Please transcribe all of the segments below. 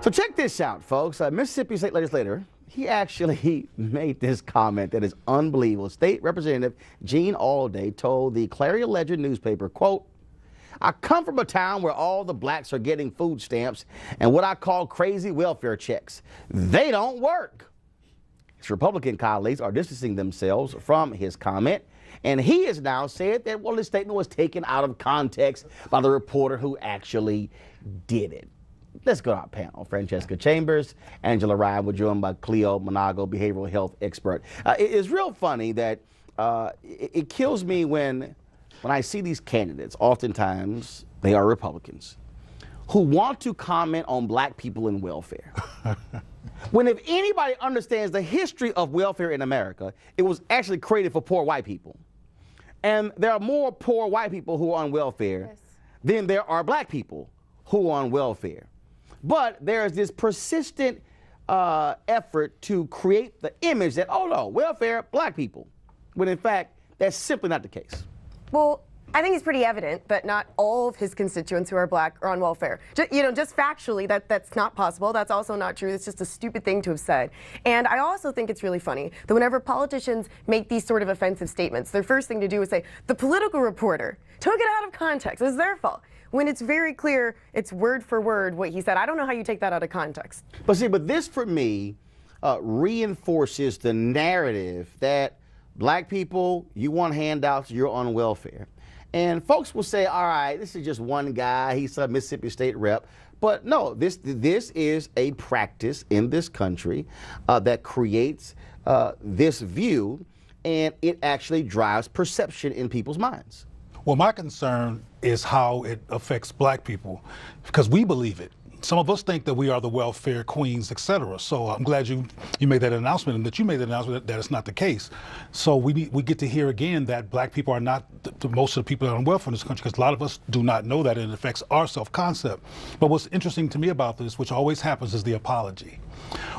So check this out, folks. Mississippi State Legislator, he actually made this comment that is unbelievable. State Representative Gene Alday told the Clarion Ledger newspaper, quote, "I come from a town where all the blacks are getting food stamps and what I call crazy welfare checks. They don't work." His Republican colleagues are distancing themselves from his comment, and he has now said that, well, his statement was taken out of context by the reporter who actually did it. Let's go to our panel. Francesca Chambers, Angela Ryan, we're joined by Cleo Manago, behavioral health expert. It's real funny that it kills me when I see these candidates, oftentimes they are Republicans, who want to comment on black people and welfare. When if anybody understands the history of welfare in America, it was actually created for poor white people. And there are more poor white people who are on welfare than there are black people who are on welfare. But there's this persistent effort to create the image that, oh no, welfare, black people, when in fact, that's simply not the case. Well, I think it's pretty evident that not all of his constituents who are black are on welfare. Just factually, that's not possible. That's also not true. It's just a stupid thing to have said. And I also think it's really funny that whenever politicians make these sort of offensive statements, their first thing to do is say, the political reporter took it out of context. It's their fault. When it's very clear, it's word for word what he said. I don't know how you take that out of context. But this for me reinforces the narrative that black people, you want handouts, you're on welfare. And folks will say, all right, this is just one guy, he's a Mississippi State rep. But no, this is a practice in this country that creates this view, and it actually drives perception in people's minds. Well, my concern is how it affects black people, because we believe it. Some of us think that we are the welfare queens, et cetera. So I'm glad you made that announcement, and that you made that announcement that it's not the case. So we get to hear again that black people are not most of the people that are on welfare in this country, because a lot of us do not know that, and it affects our self-concept. But what's interesting to me about this, which always happens, is the apology.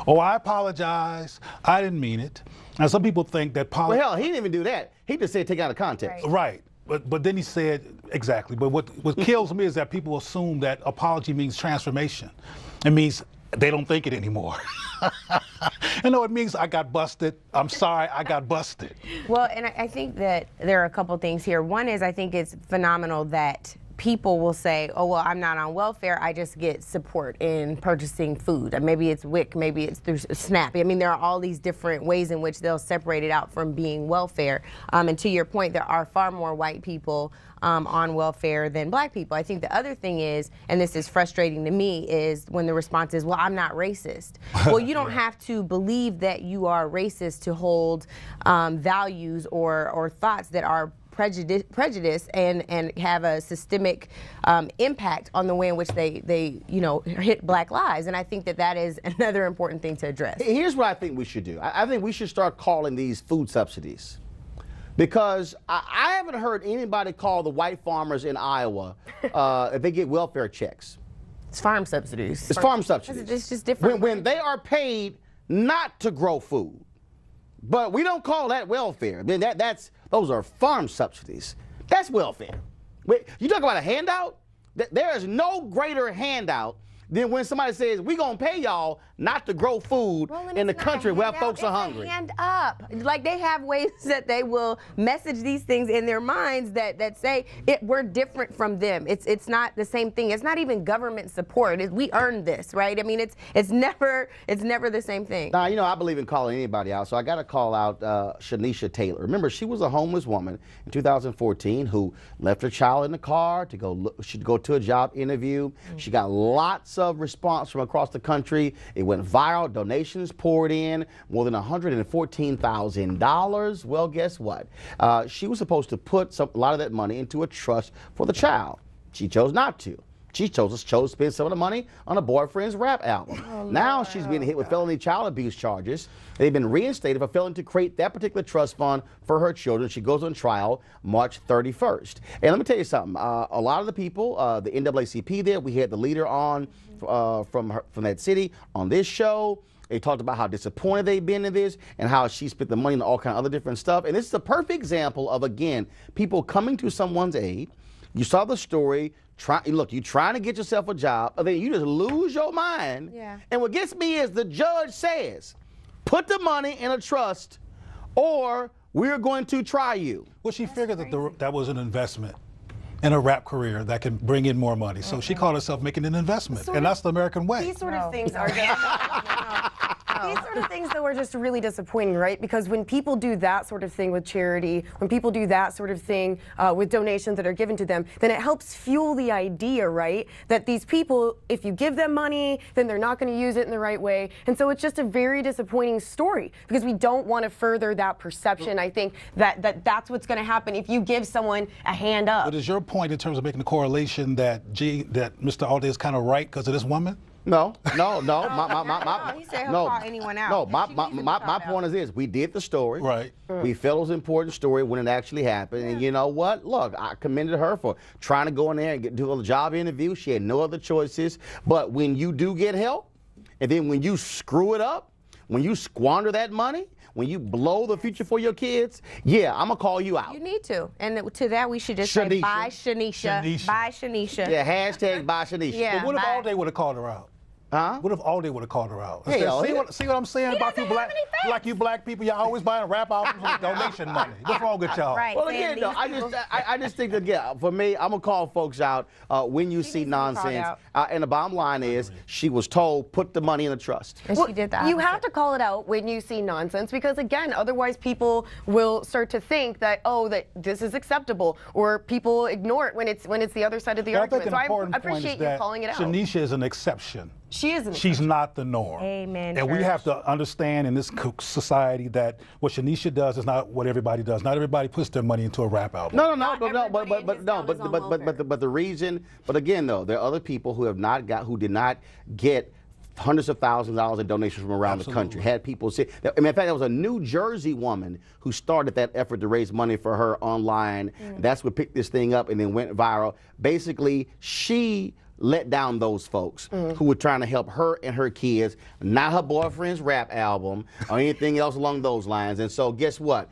Oh, I apologize. I didn't mean it. Now, some people think that Well, hell, he didn't even do that. He just said take it out of context. Right. But then he said, exactly, but what kills me is that people assume that apology means transformation. It means they don't think it anymore. You know, it means I got busted. I'm sorry, I got busted. Well, and I think that there are a couple things here. One is, I think it's phenomenal that people will say, oh, well, I'm not on welfare, I just get support in purchasing food. Maybe it's WIC, maybe it's through SNAP. I mean, there are all these different ways in which they'll separate it out from being welfare. And to your point, there are far more white people on welfare than black people. I think the other thing is, and this is frustrating to me, is when the response is, well, I'm not racist. Well, you don't have to believe that you are racist to hold values or thoughts that are prejudice and have a systemic impact on the way in which they hit black lives. And I think that is another important thing to address. Here's what I think we should do. I think we should start calling these food subsidies, because I haven't heard anybody call the white farmers in Iowa if they get welfare checks. It's farm subsidies. It's farm subsidies. It's just different. When they are paid not to grow food. But we don't call that welfare. I mean, those are farm subsidies. That's welfare. You talk about a handout? There is no greater handout than when somebody says, we're going to pay y'all not to grow food in the country where folks are hungry. Hand up. Like, they have ways that they will message these things in their minds that say we're different from them. It's not the same thing. It's not even government support. We earned this, right? I mean, it's never the same thing. Now, I believe in calling anybody out, so I got to call out Shanisha Taylor. Remember, she was a homeless woman in 2014 who left her child in the car to go to a job interview. She got lots of response from across the country. It went viral. Donations poured in, more than $114,000. Well, guess what? She was supposed to put a lot of that money into a trust for the child. She chose not to. She chose to spend some of the money on a boyfriend's rap album. Now she's being hit with felony child abuse charges. They've been reinstated for failing to create that particular trust fund for her children. She goes on trial March 31st. And let me tell you something. A lot of the people, the NAACP there, we had the leader on from that city on this show. They talked about how disappointed they've been in this and how she spent the money on all kind of other different stuff. And this is a perfect example of, again, people coming to someone's aid, You saw the story. Look, you're trying to get yourself a job, and then you just lose your mind. Yeah. And what gets me is the judge says, put the money in a trust, or we're going to try you. Well, she figured that that was an investment in a rap career that can bring in more money. So she called herself making an investment, and that's the American way. These sort of things are these sort of things, though, are just really disappointing, right? Because when people do that sort of thing with charity, when people do that sort of thing with donations that are given to them, then it helps fuel the idea, right, that these people, if you give them money, then they're not going to use it in the right way. And so it's just a very disappointing story because we don't want to further that perception. I think that's what's going to happen if you give someone a hand up. But is your point in terms of making the correlation that Mr. Alday is kind of right because of this woman? No. He said he'll call anyone out. No, my point is this. We did the story. Right. We felt it was an important story when it actually happened. And you know what? Look, I commended her for trying to go in there and do a job interview. She had no other choices. But when you do get help, and then when you screw it up, when you squander that money, when you blow the future for your kids, yeah, I'm going to call you out. You need to. And to that, we should just say, bye, Shanisha. Bye, Shanisha. Yeah, hashtag bye, Shanisha. Yeah. But what if Alday would have called her out? Huh? What if Alday would have called her out? Hey, See what I'm saying about you black people? Y'all always buying rap albums with donation money. What's wrong with y'all? Right. Well, again, though, I just think that, yeah, for me, I'm going to call folks out when you see nonsense. And the bottom line is, she was told, put the money in a trust. And she did that. You have to call it out when you see nonsense because, again, otherwise people will start to think that, oh, that this is acceptable, or people ignore it when it's the other side of the argument. So I appreciate you calling it out. Shanisha is an exception. She is an exception. She's not the norm. Amen. And we have to understand in this society that what Shanisha does is not what everybody does. Not everybody puts their money into a rap album. But the reason, but again though, there are other people who did not get hundreds of thousands of dollars in donations from around the country. Had people say, in fact, there was a New Jersey woman who started that effort to raise money for her online. That's what picked this thing up and then went viral. Basically, she let down those folks who were trying to help her and her kids, not her boyfriend's rap album or anything else along those lines. And so guess what?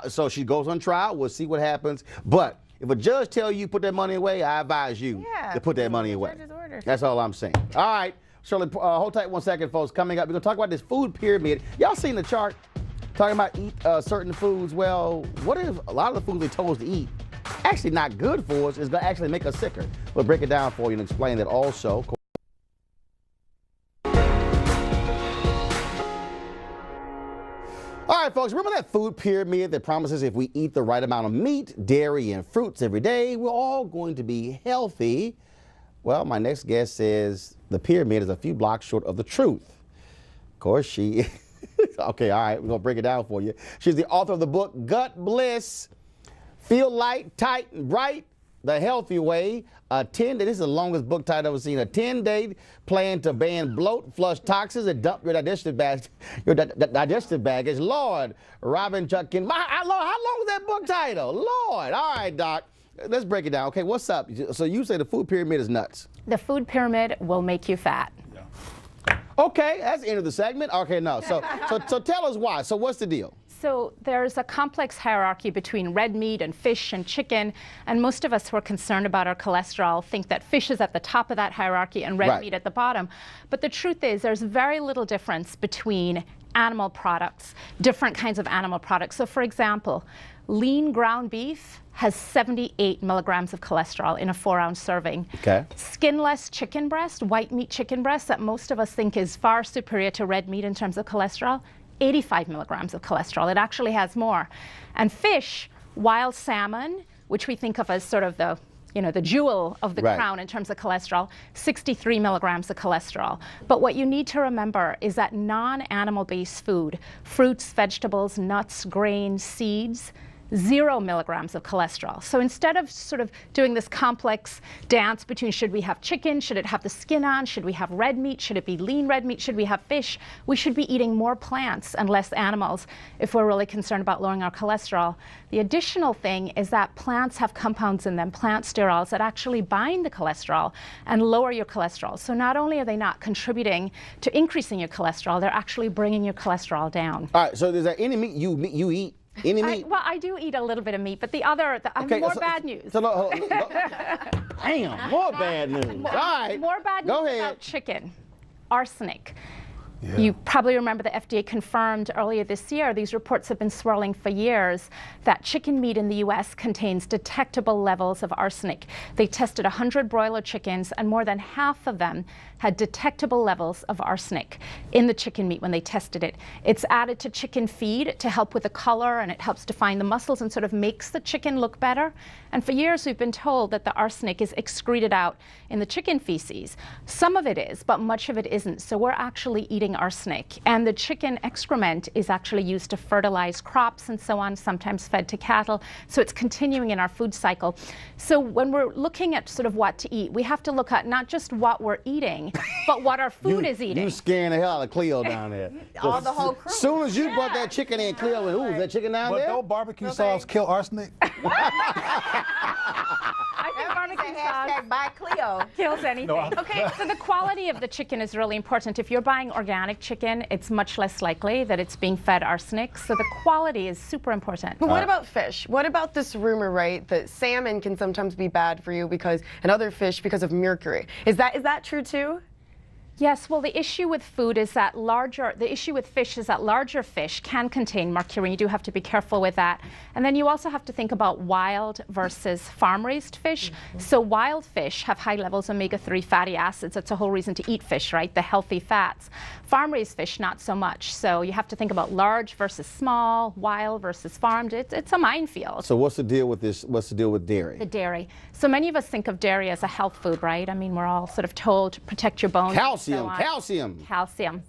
So she goes on trial. We'll see what happens. But if a judge tells you put that money away, I advise you to put that money away. That's all I'm saying. All right. Shirley, hold tight 1 second, folks. Coming up, we're going to talk about this food pyramid. Y'all seen the chart talking about eat certain foods? Well, what if a lot of the foods they told us to eat actually not good for us, is going to actually make us sicker? We'll break it down for you and explain that also. All right, folks, remember that food pyramid that promises if we eat the right amount of meat, dairy, and fruits every day, we're all going to be healthy? Well, my next guest says the pyramid is a few blocks short of the truth. Of course, she... Okay, all right, we're going to break it down for you. She's the author of the book, Gut Bliss. Feel light, tight, and bright, the healthy way. This is the longest book title I've ever seen. A 10-day plan to ban bloat, flush toxins, and dump your digestive baggage. Lord, Robin Chutkin. How long is that book title? Lord. All right, Doc. Let's break it down. Okay, what's up? So you say the food pyramid is nuts. The food pyramid will make you fat. Okay, that's the end of the segment. Okay, no. So tell us why. So what's the deal? So there's a complex hierarchy between red meat and fish and chicken, and most of us who are concerned about our cholesterol think that fish is at the top of that hierarchy and red meat at the bottom. But the truth is there's very little difference between animal products, different kinds of animal products. So for example, lean ground beef has 78 milligrams of cholesterol in a 4-ounce serving. Okay. Skinless chicken breast, white meat chicken breast, that most of us think is far superior to red meat in terms of cholesterol, 85 milligrams of cholesterol. It actually has more. And fish, wild salmon, which we think of as sort of the jewel of the crown in terms of cholesterol, 63 milligrams of cholesterol. But what you need to remember is that non-animal-based food, fruits, vegetables, nuts, grains, seeds, 0 milligrams of cholesterol. So instead of sort of doing this complex dance between should we have chicken, should it have the skin on, should we have red meat, should it be lean red meat, should we have fish, we should be eating more plants and less animals if we're really concerned about lowering our cholesterol. The additional thing is that plants have compounds in them, plant sterols, that actually bind the cholesterol and lower your cholesterol. So not only are they not contributing to increasing your cholesterol, they're actually bringing your cholesterol down. All right, so is there any meat you eat Any meat? Well, I do eat a little bit of meat, but I have more bad news. Damn, more bad news. All right. More bad Go news ahead. about chicken. Arsenic. Yeah. You probably remember the FDA confirmed earlier this year, these reports have been swirling for years, that chicken meat in the US contains detectable levels of arsenic. They tested 100 broiler chickens, and more than half of them had detectable levels of arsenic in the chicken meat when they tested it. It's added to chicken feed to help with the color, and it helps define the muscles and sort of makes the chicken look better. And for years we've been told that the arsenic is excreted out in the chicken feces. Some of it is, but much of it isn't. So we're actually eating arsenic. And the chicken excrement is actually used to fertilize crops and so on, sometimes fed to cattle. So it's continuing in our food cycle. So when we're looking at sort of what to eat, we have to look at not just what we're eating, but what our food is eating. You scaring the hell out of Cleo down there. All the whole crew. As soon as you brought that chicken in, Cleo went, ooh, is that chicken down But there? don't barbecue sauce kill arsenic? I think barbecue sauce By Cleo. kills anything. Okay, so the quality of the chicken is really important. If you're buying organic chicken, it's much less likely that it's being fed arsenic. So the quality is super important. But what about fish? What about this rumor, right, that salmon can sometimes be bad for you and other fish because of mercury? Is that true too? Yes, well, the issue with food is that the issue with fish is that larger fish can contain mercury. You do have to be careful with that. And then you also have to think about wild versus farm-raised fish. So wild fish have high levels of omega-3 fatty acids. That's a whole reason to eat fish, right? The healthy fats. Farm-raised fish, not so much. So you have to think about large versus small, wild versus farmed. It's a minefield. So what's the deal with this? What's the deal with dairy? The dairy. So many of us think of dairy as a health food, right? I mean, we're all sort of told to protect your bones. Calcium, on. calcium. Calcium.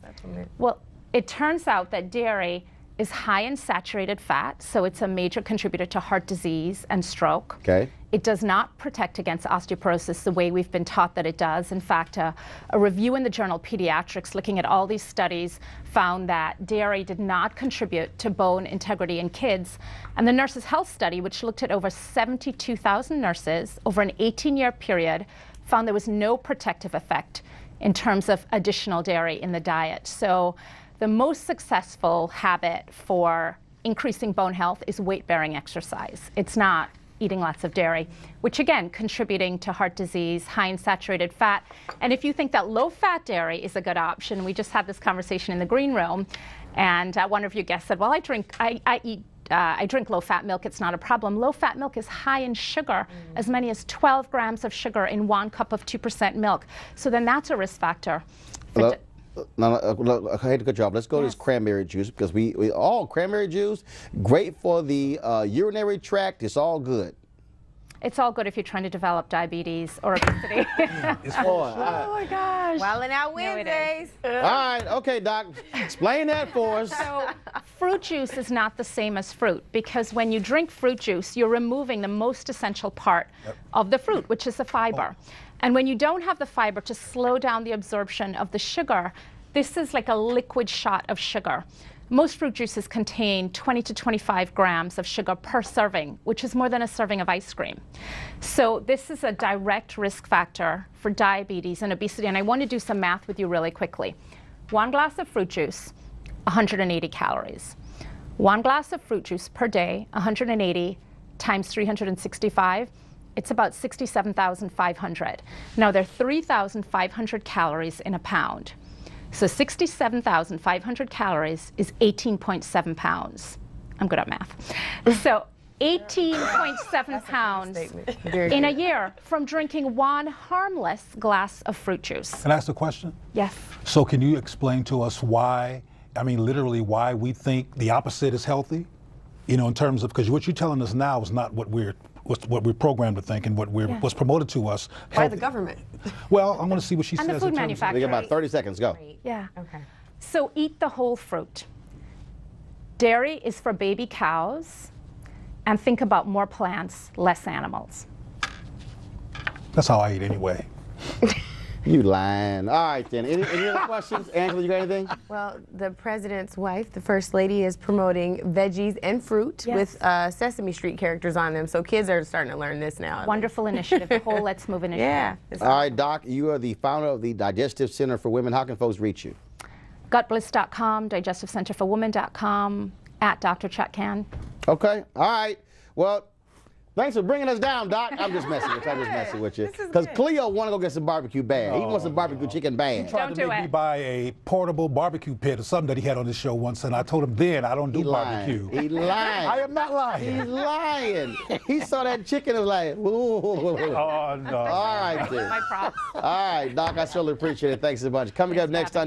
Well, it turns out that dairy is high in saturated fat, so it's a major contributor to heart disease and stroke. Okay. It does not protect against osteoporosis the way we've been taught that it does. In fact, a review in the journal Pediatrics looking at all these studies found that dairy did not contribute to bone integrity in kids. And the Nurses' Health Study, which looked at over 72,000 nurses over an 18-year period, found there was no protective effect in terms of additional dairy in the diet. So the most successful habit for increasing bone health is weight-bearing exercise. It's not eating lots of dairy, which again, contributing to heart disease, high in saturated fat. And if you think that low-fat dairy is a good option, we just had this conversation in the green room, and one of your guests said, well, I drink low-fat milk, it's not a problem. Low-fat milk is high in sugar, as many as 12 grams of sugar in 1 cup of 2% milk. So then that's a risk factor. I hate to cut you off. Let's go to this cranberry juice, because cranberry juice, great for the urinary tract. It's all good. It's all good if you're trying to develop diabetes or obesity. Oh my gosh. Wilding out Wednesdays. All right, okay, Doc, explain that for us. So fruit juice is not the same as fruit, because when you drink fruit juice, you're removing the most essential part of the fruit, which is the fiber. And when you don't have the fiber to slow down the absorption of the sugar, this is like a liquid shot of sugar. Most fruit juices contain 20 to 25 grams of sugar per serving, which is more than a serving of ice cream. So this is a direct risk factor for diabetes and obesity. And I want to do some math with you really quickly. 1 glass of fruit juice, 180 calories. 1 glass of fruit juice per day, 180 times 365, it's about 67,500. Now, there are 3,500 calories in a pound. So 67,500 calories is 18.7 pounds. I'm good at math. So 18.7 pounds in a year from drinking 1 harmless glass of fruit juice. Can I ask a question? Yes. So can you explain to us why, literally why we think the opposite is healthy? You know, in terms of, because what you're telling us now is not what we're programmed to think and what's promoted to us. By the government. Well, I want to see what she And says. the food in terms of- manufacturer. We got about 30 seconds, go. Yeah. Okay. So eat the whole fruit. Dairy is for baby cows, and think about more plants, less animals. That's how I eat anyway. You lying. All right, then. Any other questions? Angela, you got anything? Well, the president's wife, the first lady, is promoting veggies and fruit with Sesame Street characters on them. So kids are starting to learn this now. Wonderful initiative, the whole Let's Move initiative. Yeah. All right, Doc, you are the founder of the Digestive Center for Women. How can folks reach you? Gutbliss.com, digestivecenterforwomen.com, at Dr. Chuck Can. Okay. All right. Well, thanks for bringing us down, Doc. I'm just messing with you. I'm just messing with you. Because Cleo want to go get some barbecue bad. He wants some barbecue chicken bad. He tried Don't to do make me it. buy a portable barbecue pit or something that he had on his show once, and I told him then I don't do barbecue. He lying. I am not lying. He's lying. He saw that chicken and was like, ooh. Oh, no. All right, then. My props. All right, Doc, I certainly appreciate it. Thanks so much. Coming up next on